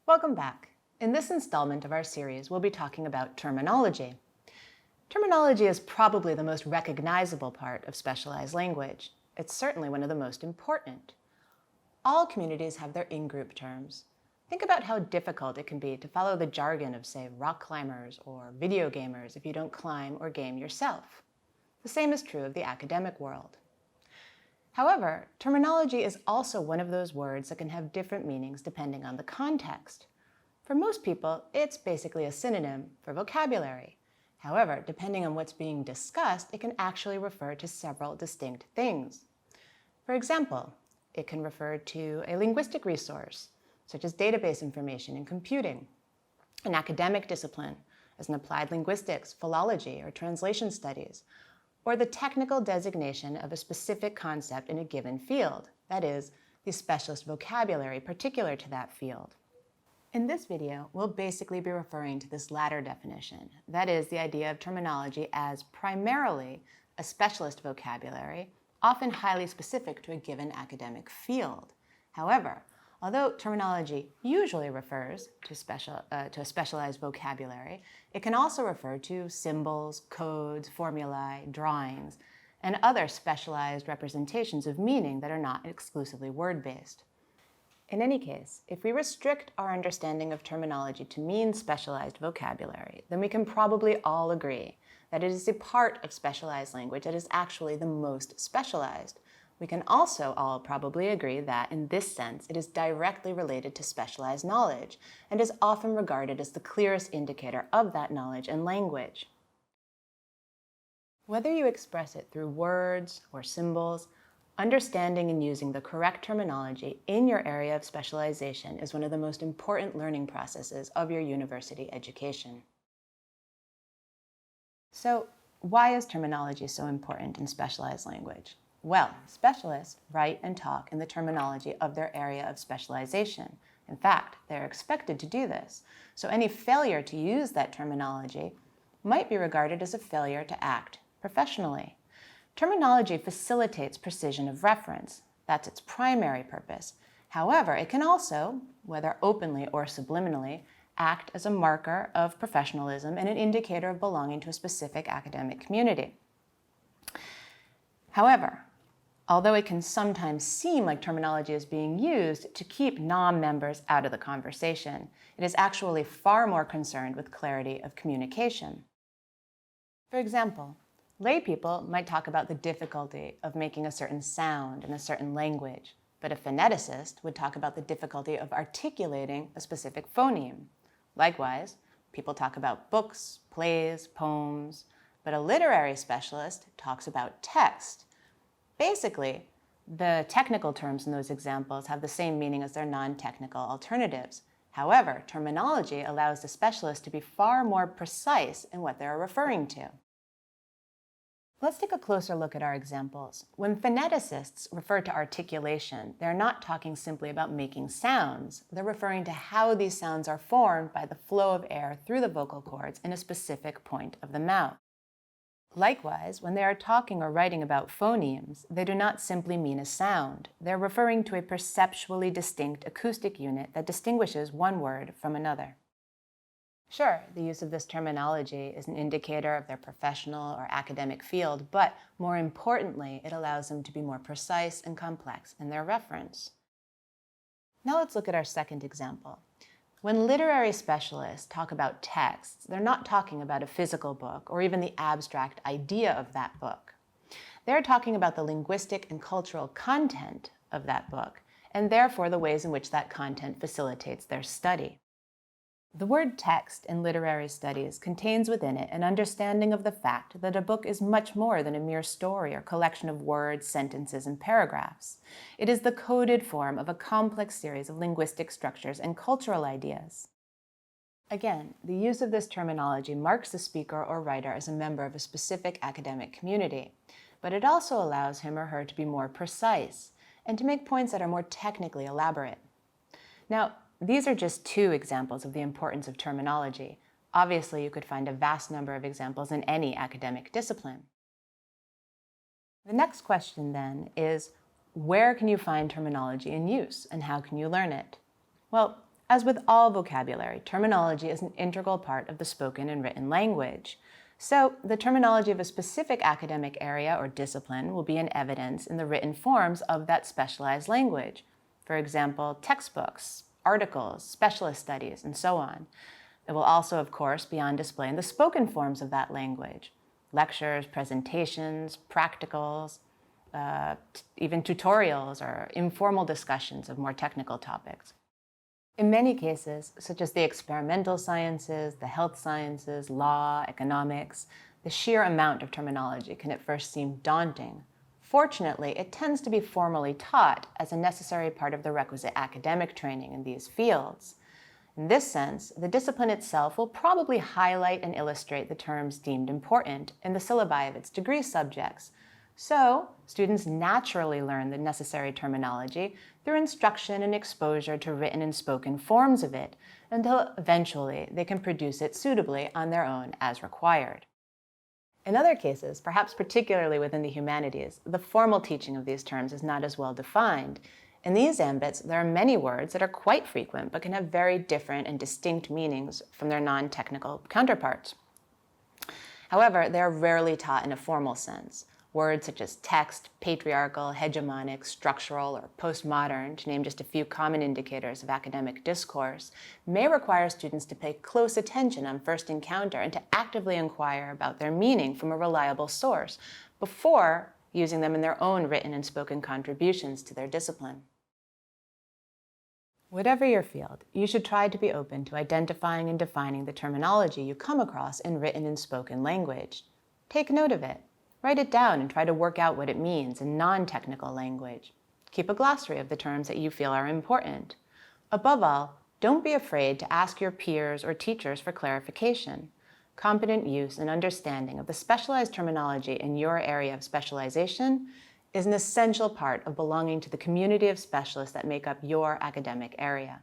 Welcome back. In this installment of our series, we'll be talking about terminology. Terminology is probably the most recognizable part of specialized language. It's certainly one of the most important. All communities have their in-group terms. Think about how difficult it can be to follow the jargon of, say, rock climbers or video gamers if you don't climb or game yourself. The same is true of the academic world. However, terminology is also one of those words that can have different meanings depending on the context. For most people, it's basically a synonym for vocabulary. However, depending on what's being discussed, it can actually refer to several distinct things. For example, it can refer to a linguistic resource, such as database information in computing, an academic discipline, as in applied linguistics, philology, or translation studies, or the technical designation of a specific concept in a given field, that is, the specialist vocabulary particular to that field. In this video, we'll basically be referring to this latter definition, that is, the idea of terminology as primarily a specialist vocabulary, often highly specific to a given academic field. However, although terminology usually refers to a specialized vocabulary, it can also refer to symbols, codes, formulae, drawings, and other specialized representations of meaning that are not exclusively word-based. In any case, if we restrict our understanding of terminology to mean specialized vocabulary, then we can probably all agree that it is a part of specialized language that is actually the most specialized. We can also all probably agree that, in this sense, it is directly related to specialized knowledge and is often regarded as the clearest indicator of that knowledge and language. Whether you express it through words or symbols, understanding and using the correct terminology in your area of specialization is one of the most important learning processes of your university education. So, why is terminology so important in specialized language? Well, specialists write and talk in the terminology of their area of specialization. In fact, they're expected to do this. So any failure to use that terminology might be regarded as a failure to act professionally. Terminology facilitates precision of reference. That's its primary purpose. However, it can also, whether openly or subliminally, act as a marker of professionalism and an indicator of belonging to a specific academic community. However, although it can sometimes seem like terminology is being used to keep non-members out of the conversation, it is actually far more concerned with clarity of communication. For example, lay people might talk about the difficulty of making a certain sound in a certain language, but a phoneticist would talk about the difficulty of articulating a specific phoneme. Likewise, people talk about books, plays, poems, but a literary specialist talks about text. Basically, the technical terms in those examples have the same meaning as their non-technical alternatives. However, terminology allows the specialist to be far more precise in what they're referring to. Let's take a closer look at our examples. When phoneticists refer to articulation, they're not talking simply about making sounds. They're referring to how these sounds are formed by the flow of air through the vocal cords in a specific point of the mouth. Likewise, when they are talking or writing about phonemes, they do not simply mean a sound. They're referring to a perceptually distinct acoustic unit that distinguishes one word from another. Sure, the use of this terminology is an indicator of their professional or academic field, but more importantly, it allows them to be more precise and complex in their reference. Now let's look at our second example. When literary specialists talk about texts, they're not talking about a physical book or even the abstract idea of that book. They're talking about the linguistic and cultural content of that book, and therefore the ways in which that content facilitates their study. The word text in literary studies contains within it an understanding of the fact that a book is much more than a mere story or collection of words, sentences, and paragraphs. It is the coded form of a complex series of linguistic structures and cultural ideas. Again, the use of this terminology marks the speaker or writer as a member of a specific academic community, but it also allows him or her to be more precise and to make points that are more technically elaborate. Now, these are just two examples of the importance of terminology. Obviously, you could find a vast number of examples in any academic discipline. The next question then is, where can you find terminology in use and how can you learn it? Well, As with all vocabulary, terminology is an integral part of the spoken and written language. So, the terminology of a specific academic area or discipline will be in evidence in the written forms of that specialized language. For example, textbooks, articles, specialist studies, and so on. It will also, of course, be on display in the spoken forms of that language. Lectures, presentations, practicals, even tutorials or informal discussions of more technical topics. In many cases, such as the experimental sciences, the health sciences, law, economics, the sheer amount of terminology can at first seem daunting. Fortunately, it tends to be formally taught as a necessary part of the requisite academic training in these fields. In this sense, the discipline itself will probably highlight and illustrate the terms deemed important in the syllabi of its degree subjects. So, students naturally learn the necessary terminology through instruction and exposure to written and spoken forms of it, until eventually they can produce it suitably on their own as required. In other cases, perhaps particularly within the humanities, the formal teaching of these terms is not as well defined. In these ambits, there are many words that are quite frequent but can have very different and distinct meanings from their non-technical counterparts. However, they are rarely taught in a formal sense. Words such as text, patriarchal, hegemonic, structural, or postmodern, to name just a few common indicators of academic discourse, may require students to pay close attention on first encounter and to actively inquire about their meaning from a reliable source before using them in their own written and spoken contributions to their discipline. Whatever your field, you should try to be open to identifying and defining the terminology you come across in written and spoken language. Take note of it. Write it down and try to work out what it means in non-technical language. Keep a glossary of the terms that you feel are important. Above all, don't be afraid to ask your peers or teachers for clarification. Competent use and understanding of the specialized terminology in your area of specialization is an essential part of belonging to the community of specialists that make up your academic area.